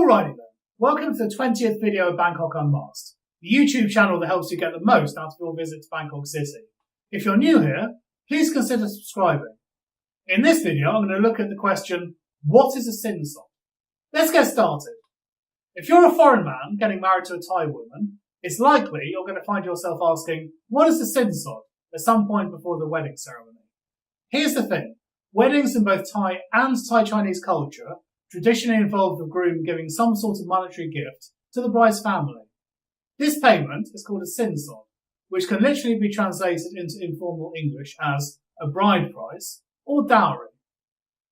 Alrighty then, welcome to the 20th video of Bangkok Unmasked, the YouTube channel that helps you get the most out of your visit to Bangkok City. If you're new here, please consider subscribing. In this video, I'm going to look at the question, what is a Sin Sod? Let's get started. If you're a foreign man getting married to a Thai woman, it's likely you're going to find yourself asking, what is a Sin Sod, at some point before the wedding ceremony. Here's the thing, weddings in both Thai and Thai-Chinese culture traditionally involve the groom giving some sort of monetary gift to the bride's family. This payment is called a Sin Sod, which can literally be translated into informal English as a bride price or dowry.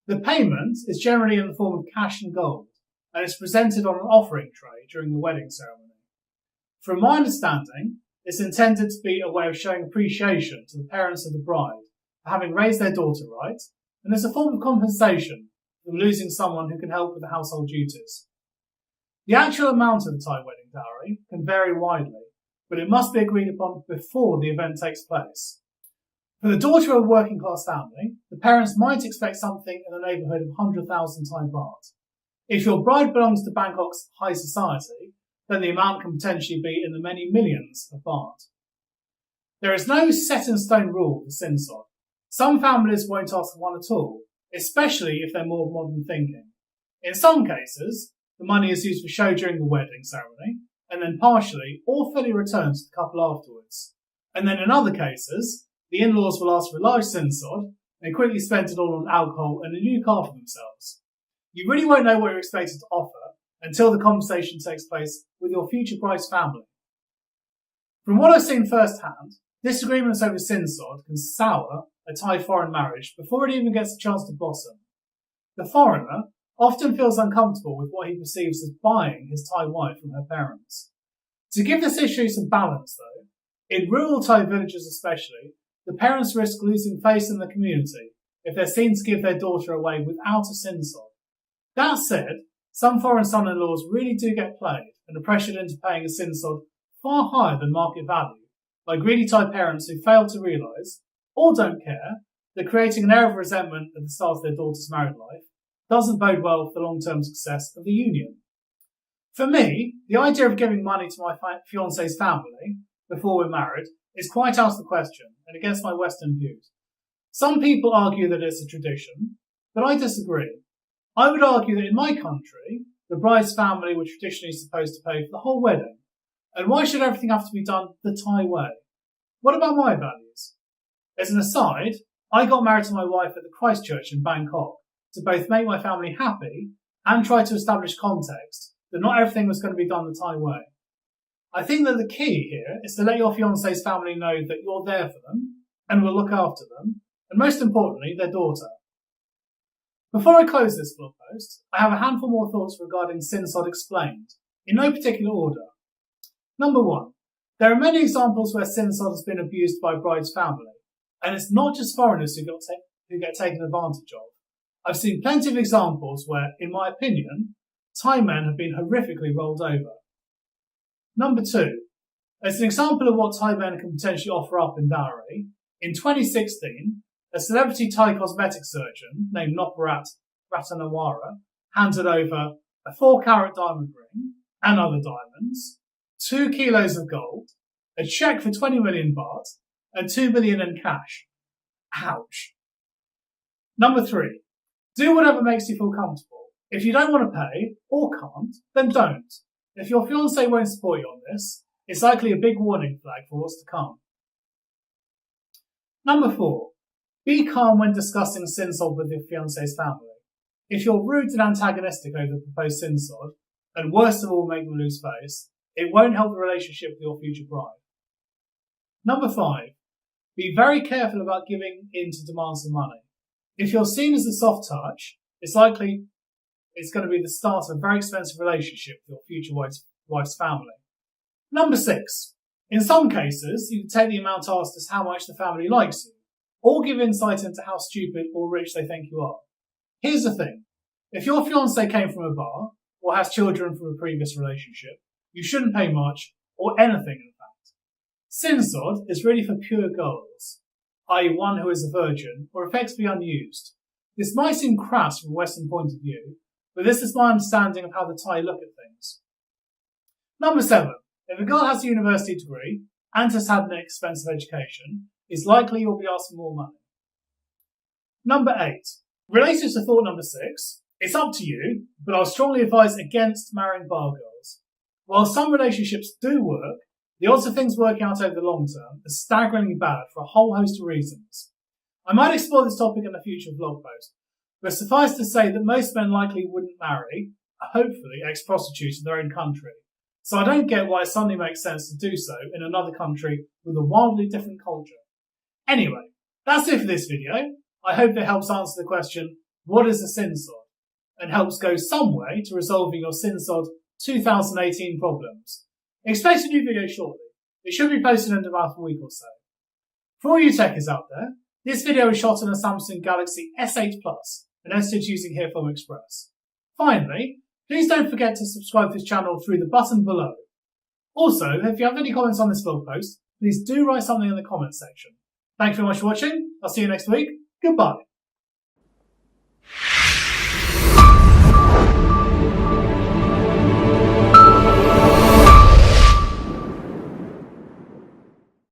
The payment is generally in the form of cash and gold, and is presented on an offering tray during the wedding ceremony. From my understanding, it's intended to be a way of showing appreciation to the parents of the bride for having raised their daughter right, and as a form of compensation from losing someone who can help with the household duties. The actual amount of the Thai wedding dowry can vary widely, but it must be agreed upon before the event takes place. For the daughter of a working class family, the parents might expect something in the neighbourhood of 100,000 Thai baht. If your bride belongs to Bangkok's high society, then the amount can potentially be in the many millions of baht. There is no set-in-stone rule for Sin Sod. Some families won't ask for one at all, especially if they're more modern thinking. In some cases, the money is used for show during the wedding ceremony, and then partially or fully returned to the couple afterwards. And then in other cases, the in-laws will ask for a large Sin Sod and quickly spend it all on alcohol and a new car for themselves. You really won't know what you're expected to offer until the conversation takes place with your future bride's family. From what I've seen firsthand, disagreements over Sin Sod can sour a Thai foreign marriage before it even gets a chance to blossom. The foreigner often feels uncomfortable with what he perceives as buying his Thai wife from her parents. To give this issue some balance though, in rural Thai villages especially, the parents risk losing face in the community if they're seen to give their daughter away without a Sin Sod. That said, some foreign son-in-laws really do get played and are pressured into paying a Sin Sod far higher than market value by greedy Thai parents who fail to realise, or don't care, that creating an air of resentment at the start of their daughter's married life doesn't bode well for the long-term success of the union. For me, the idea of giving money to my fiancé's family before we're married is quite out of the question and against my Western views. Some people argue that it's a tradition, but I disagree. I would argue that in my country, the bride's family were traditionally supposed to pay for the whole wedding, and why should everything have to be done the Thai way? What about my values? As an aside, I got married to my wife at the Christ Church in Bangkok to both make my family happy and try to establish context that not everything was going to be done the Thai way. I think that the key here is to let your fiancé's family know that you're there for them and will look after them, and most importantly, their daughter. Before I close this blog post, I have a handful more thoughts regarding Sin Sod explained, in no particular order. Number one, there are many examples where Sin Sod has been abused by a bride's family, and it's not just foreigners who get taken advantage of. I've seen plenty of examples where, in my opinion, Thai men have been horrifically rolled over. Number two, as an example of what Thai men can potentially offer up in dowry, in 2016, a celebrity Thai cosmetic surgeon named Noparat Ratanawara handed over a 4-carat diamond ring and other diamonds, 2 kilos of gold, a cheque for 20 million baht, and 2 million in cash. Ouch. Number three, do whatever makes you feel comfortable. If you don't want to pay, or can't, then don't. If your fiancé won't support you on this, it's likely a big warning flag for what's to come. Number four, be calm when discussing Sin Sod with your fiancé's family. If you're rude and antagonistic over the proposed Sin Sod, and worst of all make them lose face, it won't help the relationship with your future bride. Number five, be very careful about giving in to demands for money. If you're seen as a soft touch, it's likely it's going to be the start of a very expensive relationship with your future wife's family. Number six, in some cases, you can take the amount asked as how much the family likes you, or give insight into how stupid or rich they think you are. Here's the thing, if your fiancé came from a bar, or has children from a previous relationship, you shouldn't pay much, or anything in fact. Sin Sod is really for pure girls, i.e. one who is a virgin, or effectively unused. This might seem crass from a Western point of view, but this is my understanding of how the Thai look at things. Number 7. If a girl has a university degree and has had an expensive education, it's likely you'll be asked for more money. Number 8. Related to thought number 6, it's up to you, but I'll strongly advise against marrying bar girls. While some relationships do work, the odds of things working out over the long term are staggeringly bad for a whole host of reasons. I might explore this topic in a future vlog post, but suffice to say that most men likely wouldn't marry, hopefully, ex-prostitutes in their own country. So I don't get why it suddenly makes sense to do so in another country with a wildly different culture. Anyway, that's it for this video. I hope it helps answer the question, what is a Sin Sod? And helps go some way to resolving your Sin Sod 2018 problems. Expect a new video shortly. It should be posted in about a week or so. For all you techies out there, this video was shot on a Samsung Galaxy S8 Plus and edited using Informal Express. Finally, please don't forget to subscribe to this channel through the button below. Also, if you have any comments on this blog post, please do write something in the comments section. Thank you very much for watching. I'll see you next week. Goodbye.